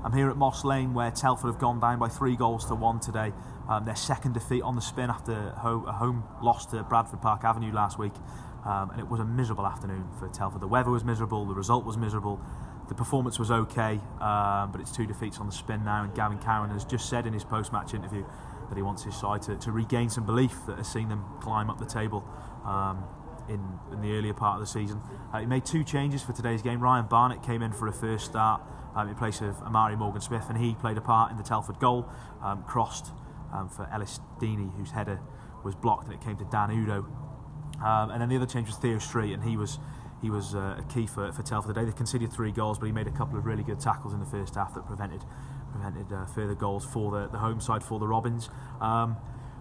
I'm here at Moss Lane, where Telford have gone down by 3-1 today. Their second defeat on the spin after a home loss to Bradford Park Avenue last week. And it was a miserable afternoon for Telford. The weather was miserable, the result was miserable, the performance was okay, but it's 2 defeats on the spin now, and Gavin Cowan has just said in his post-match interview that he wants his side to regain some belief that has seen them climb up the table in the earlier part of the season. He made 2 changes for today's game. Ryan Barnett came in for a first start in place of Amari Morgan-Smith, and he played a part in the Telford goal, crossed for Ellis Deeney, whose header was blocked, and it came to Dan Udo. And then the other change was Theo Street, and he was a key for Telford today. They conceded 3 goals, but he made a couple of really good tackles in the first half that prevented further goals for the home side, for the Robins.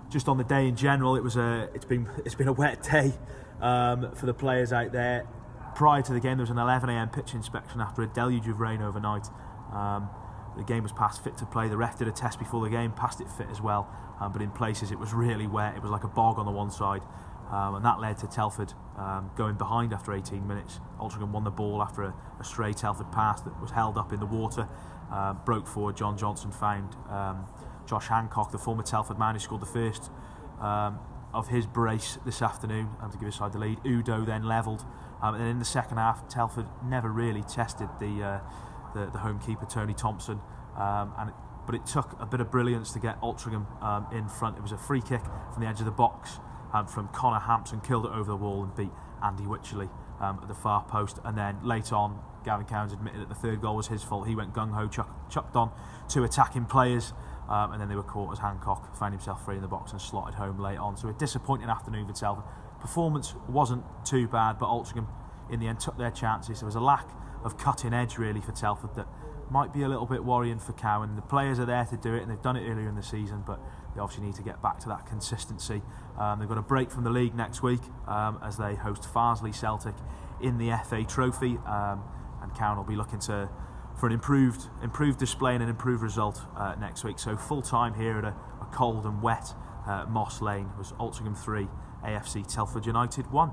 Just on the day in general, it's been a wet day for the players out there. Prior to the game, there was an 11 a.m. pitch inspection after a deluge of rain overnight. The game was passed fit to play. The ref did a test before the game, passed it fit as well, but in places it was really wet. It was like a bog on the one side. And that led to Telford going behind after 18 minutes. Altrincham won the ball after a stray Telford pass that was held up in the water. Broke forward, John Johnson found Josh Hancock, the former Telford man who scored the first of his brace this afternoon, to give his side the lead. Udo then levelled. And then in the second half, Telford never really tested the home keeper, Tony Thompson. But it took a bit of brilliance to get Altrincham in front. It was a free kick from the edge of the box from Connor Hampson, killed it over the wall and beat Andy Wycherley at the far post. And then later on, Gavin Cowans admitted that the 3rd goal was his fault. He went gung-ho, chucked on 2 attacking players, and then they were caught as Hancock found himself free in the box and slotted home late on. So a disappointing afternoon for Telford. Performance wasn't too bad, but Altrincham in the end took their chances. There was a lack of cutting edge really for Telford that might be a little bit worrying for Cowan. The players are there to do it, and they've done it earlier in the season, but they obviously need to get back to that consistency. They've got a break from the league next week as they host Farsley Celtic in the FA Trophy, and Cowan will be looking for an improved display and an improved result next week. So full time here at a cold and wet Moss Lane was Altrincham 3, AFC Telford United 1.